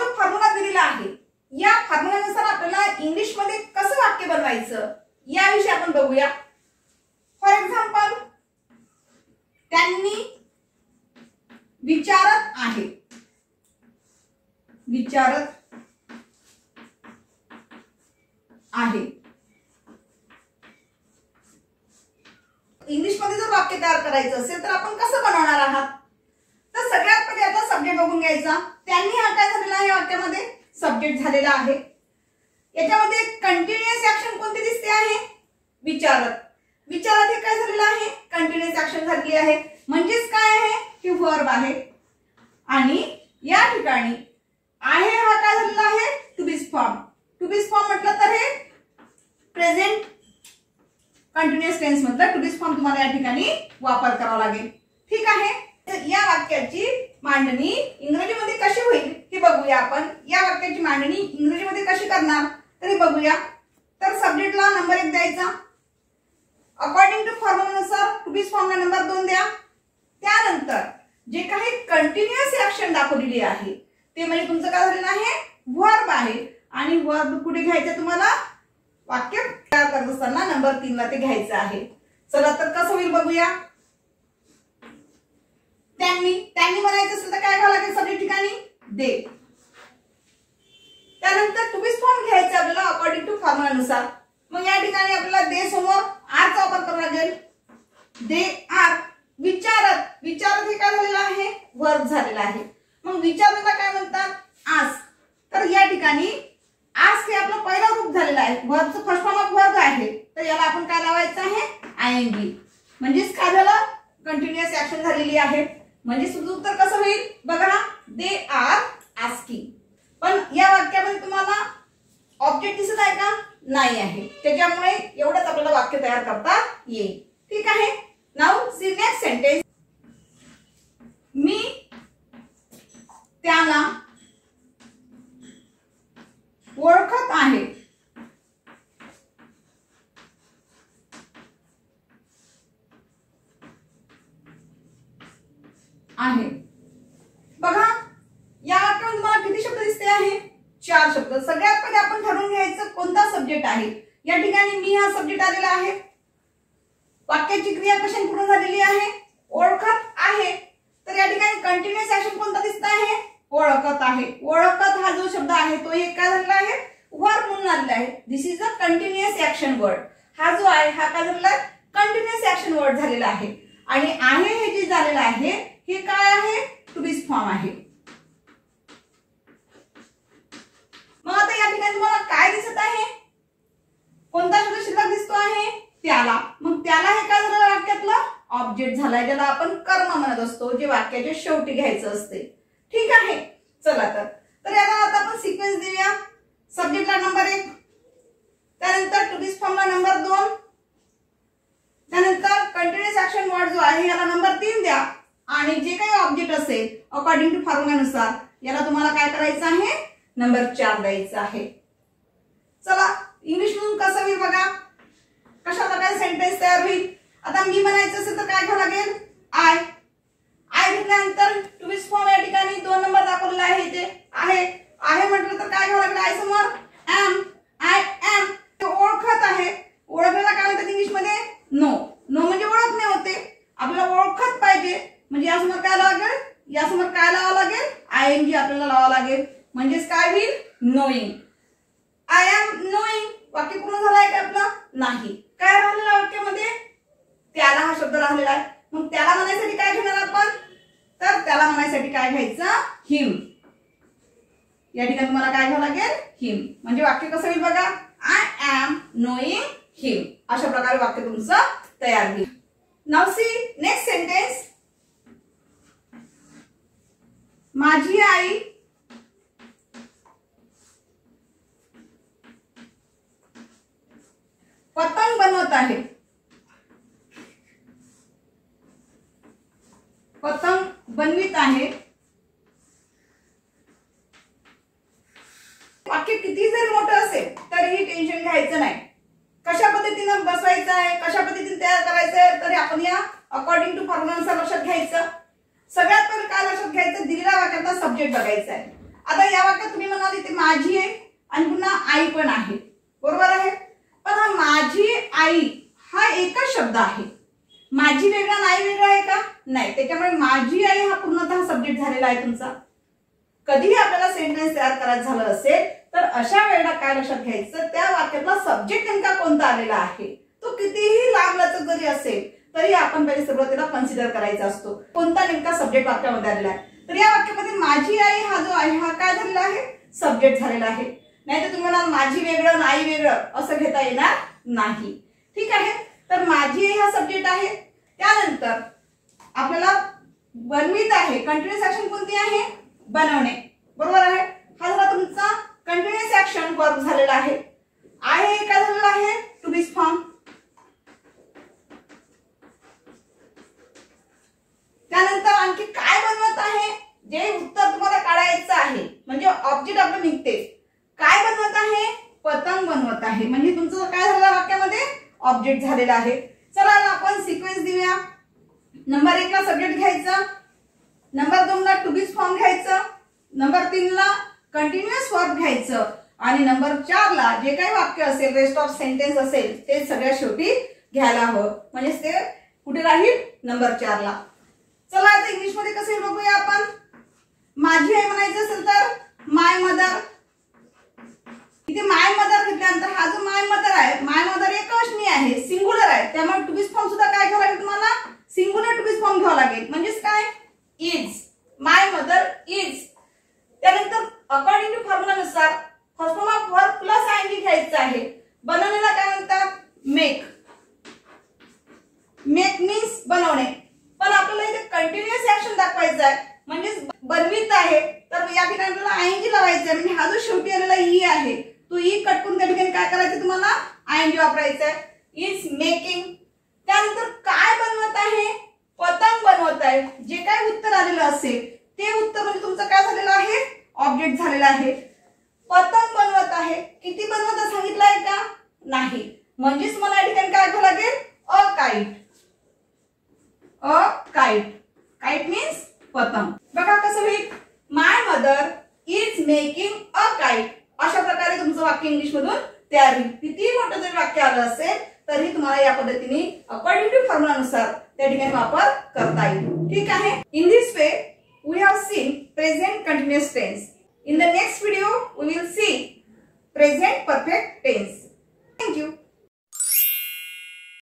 जो फॉर्म्युला दिलेला आहे या फॉर्म्युल्यानुसार आपल्याला इंग्लिश मध्ये कसं वाक्य बनवायचं याविषयी आपण बघूया। फॉर एक्झाम्पल, त्यांनी विचारत आहे, विचारत आहे। इंग्लिश मध्ये जर वाक्य तयार करायचं असेल तर आपण कसं बनवणार आहात? तर सगळ्यात पहिले आता सब्जेक्ट बघून घ्यायचा। त्यांनी हा काय झालेला आहे वाक्यामध्ये? सब्जेक्ट झालेला आहे। याच्यामध्ये कंटिन्युअस ऍक्शन कोणती दिसते आहे? विचारत। विचारत हे काय झालेलं आहे? कंटिन्युअस ऍक्शन झालेली आहे, म्हणजेच काय आहे? ही वर्ब आहे। आणि या ठिकाणी आहे हा काय झालेला आहे? To be form. To be form म्हटलं तर हे प्रेझेंट कंटिन्युअस टेन्स मधलं टू बी फॉर्म तुम्हाला या ठिकाणी वापर करावा लागेल। ठीक आहे, तर या वाक्याची मांडणी इंग्रजीमध्ये कशी होईल हे बघूया आपण। या वाक्याची मांडणी इंग्रजीमध्ये कशी करणार तर हे बघूया। तर सब्जेक्टला नंबर 1 द्यायचा, अकॉर्डिंग टू फॉर्म्युलानुसार टू बी फॉर्मला नंबर 2 द्या। त्यानंतर जे काही कंटिन्युअस ऍक्शन दाखवलेली आहे ते म्हणजे तुमचं काय झालेलं आहे? वर्ब आहे। आणि वर्ब कुठे घ्यायचं तुम्हाला? वाक्य तयार करत असताना नंबर 3 ला ते घ्यायचं आहे। चला तर कसं होईल बघूया। त्यांनी म्हणायचं असेल तर काय घ्यावं लागेल सब्जेक्ट ठिकाणी? दे। त्यानंतर टू बी फॉर्म घ्यायचं आपल्याला अकॉर्डिंग टू फॉर्म्युलानुसार। मग या ठिकाणी आपल्याला दे समोर आर चा वापर करावा लागेल। दे आर विचारत। विचारत हे काय झालेलं आहे? वर्ब झालेला आहे। मग विचारताना काय म्हणतात? आस्क। तर या ठिकाणी आस्क हे आपलं पहिलं रूप झालेलं आहे, वर्बचं फर्स्ट फॉर्म ऑफ वर्ब आहे, तर याला आपण काय लावायचं आहे? आयएनजी। म्हणजेच काय झालं? कंटिन्युअस ऍक्शन झालेली आहे। म्हणजे तुझं उत्तर कसं होईल बघा? They are asking. पण या वाक्यामध्ये तुम्हाला ऑब्जेक्ट दिसत आहे का? नाही आहे, त्याच्यामुळे एवढंच आपल्याला वाक्य तयार करता येईल। ठीक आहे, नाउ सी नेक्स्ट सेंटेन्स। मी त्याला ओळखत आहे। बघा या वाक्यामध्ये तुम्हाला किती शब्द दिसते आहे? 4 शब्द। सगळ्यात पहिले आपण ठरवून घ्यायचं कोणता सब्जेक्ट आहे। या ठिकाणी मी हा सब्जेक्ट आलेला आहे। वाक्याची क्रिया कशाने पूर्ण झालेली आहे? ओळखत आहे। तर या ठिकाणी कंटिन्युअस ऍक्शन कोणता दिसत आहे? ओळखत आहे। ओळखत हा जो शब्द आहे तो एक काय झालेला आहे? वर्ब म्हणून आलेला आहे। This is a continuous action word. हा जो आहे हा काय झालेला आहे? कंटिन्युअस ऍक्शन वर्ड झालेला आहे। आणि आहे हे जे झालेलं आहे हे काय आहे? टू बी फॉर्म आहे। मग आता या ठिकाणी तुम्हाला काय दिसत आहे? कोणता शब्द शिल्लक दिसतो आहे? त्याला। मग त्याला हे काय झालं? वाक्यातलं ऑब्जेक्ट झालाय, ज्याला आपण कर्म म्हणत असतो, जे वाक्याच्या शेवटी घ्यायचं असते। ठीक आहे, चला तर याला आता आपण सिक्वेन्स देऊया। सब्जेक्टला नंबर 1, त्यानंतर टू बी फॉर्मला नंबर 2, त्यानंतर कंटिन्युअस ऍक्शन वर्ड जो आहे याला नंबर 3 द्या। आणि जे काही ऑब्जेक्ट असेल अकॉर्डिंग टू फॉर्म्युलानुसार याला तुम्हाला काय करायचं आहे? नंबर 4 द्यायचा आहे। चला इंग्लिश मधून कसं होईल बघा, कशा प्रकारे सेंटेन्स तयार होईल। आता मी म्हणायचं असेल तर काय घ्यावं लागेल? आय। आय घेतल्यानंतर टू बी फॉर्म या ठिकाणी 2 नंबर दाखवलेला आहे, ते आहे म्हटलं तर काय घ्यावं लागेल? आय समोर एम। आय एम ओळखत आहे। ओळखण्याला काय म्हणतात इंग्लिश मध्ये? नो। नो म्हणजे ओळखणे होते। आपल्याला ओळखत पाहिजे म्हणजे यासमोर काय लावावं लागेल? यासमोर काय लावावं लागेल? आयएनजी आपल्याला लावावं लागेल। म्हणजेच काय होईल? नोईंग। I am knowing. वाक्य पूर्ण झालं आहे का आपलं? नाही। काय राहिलेलं वाक्यामध्ये? त्याला हा शब्द राहिलेला आहे। मग त्याला म्हणायसाठी काय घेणार आपण? तर त्याला म्हणायसाठी काय घ्यायचं? हिम। या ठिकाणी तुम्हाला काय घ्यावं लागेल? हिम। म्हणजे वाक्य कसं होईल बघा? I am knowing him. अशा प्रकारे वाक्य तुमचं तयार होईल। Now see next sentence. माझी आई पतंग बनवत आहे। पतंग बनवित आहे। वाक्य किती जरी मोठं असेल तरीही टेन्शन घ्यायचं नाही। कशा पद्धतीने बसवायचं आहे, कशा पद्धतीने तयार करायचं आहे, तरी आपण या अकॉर्डिंग टू फॉर्म्युलानुसार लक्षात घ्यायचं। सगळ्यात पहिले काय लक्षात घ्यायचं? दिलेल्या वाक्याचा सब्जेक्ट बघायचा आहे। आता या वाक्यात तुम्ही म्हणाल इथे माझी आहे आणि पुन्हा आई पण आहे, बरोबर आहे. पण हा माझी आई हा एकच शब्द आहे. माझी वेगळा नाही वेगळा आहे का? नाही. त्याच्यामुळे माझी आई हा पूर्णतः सब्जेक्ट झालेला आहे तुमचा. कधीही आपल्याला सेंटेन्स तयार करायचं झालं असेल तर अशा वेळेला काय लक्षात घ्यायचं, त्या वाक्यातला सब्जेक्ट नेमका कोणता आलेला आहे. तो कितीही लांबलचक जरी असेल तरी आपण पहिले सुरुवातीला कन्सिडर करायचा असतो कोणता नेमका सब्जेक्ट वाक्यामध्ये आलेला आहे. तर या वाक्यामध्ये माझी आई हा जो आहे हा काय झालेला आहे, सब्जेक्ट झालेला आहे. नाही तर तुम्ही म्हणाल माझी वेगळं नाही वेगळं असं घेता येणार नाही. ठीक आहे. तर माझी आई हा सब्जेक्ट आहे. त्यानंतर आपल्याला बनवित आहे, कंटिन्युअस ऍक्शन कोणती आहे, बनवणे, बरोबर आहे. हा झाला तुमचा कंटिन्युअस ऍक्शन वर्ब झालेला आहे. आहे काय झालेला आहे, टू बी फॉर्म. त्यानंतर आणखी काय बनवत आहे, जे उत्तर तुम्हाला काढायचं आहे म्हणजे ऑब्जेक्ट आपलं निघते. काय बनवत आहे, पतंग बनवत आहे. म्हणजे तुमचं काय झालं वाक्यामध्ये, ऑब्जेक्ट झालेला आहे. चला आपण सिक्वेन्स देऊया. नंबर 1 ला सब्जेक्ट घ्यायचा, नंबर 2 ला टू बी फॉर्म घ्यायचं, नंबर 3 ला कंटिन्युअस वर्ब घ्यायचं आणि नंबर 4 ला जे काही वाक्य असेल, रेस्ट ऑफ सेंटेन्स असेल ते सगळ्यात शेवटी घ्यायला हवं. म्हणजे ते कुठे राहील, नंबर 4 ला. चला आता इंग्लिश मध्ये कसं बघूया आपण. माझी आई म्हणायचं असेल तर माय मदर. इथे माय मदर घेतल्यानंतर हा जो माय मदर आहे, माय मदर एकवचनी आहे, सिंग्युलर आहे. त्यामुळे टू बी फॉर्म सुद्धा काय घ्यावं लागेल तुम्हाला, सिंग्युलर टू बी फॉर्म घ्यावं लागेल. म्हणजेच काय, इज. My mother is. त्यानंतर अकॉर्डिंग टू फॉर्म्युलानुसार first form of verb plus ING घ्यायचं आहे. बनवण्याला काय म्हणतात, मेक. मेक मीन्स बनवणे. पण आपल्याला इथे कंटिन्युअस ऍक्शन दाखवायचं आहे म्हणजे बनवित आहे. तर या ठिकाणी आपल्याला आयएनजी लावायचं आहे. म्हणजे हा जो शेवटी आलेला ई आहे तो ई कट करून त्या ठिकाणी काय करायचं, तुम्हाला आयएनजी वापरायचं आहे. Is making. त्यानंतर काय बनवत आहे, पतंग बनवत आहे. जे काय उत्तर आलेलं असेल ते उत्तर म्हणजे तुमचं काय झालेलं आहे, ऑब्जेक्ट झालेलं आहे. पतंग बनवत आहे. किती बनवत सांगितलंय का, नाही. म्हणजेच मला या ठिकाणी काय घ्यावं लागेल, a kite. A kite. Kite means पतंग. बघा कसं होईल, my mother is making a kite. अशा प्रकारे तुमचं वाक्य इंग्लिश मधून तयार होईल. किती मोठं जरी वाक्य आलं असेल तरी तुम्हाला या पद्धतीने अकॉर्डिंग टू फॉर्म्युलानुसार त्या ठिकाणी वापर करता येईल. ठीक आहे. In this way we have seen present continuous tense. In the next video we will see present perfect tense.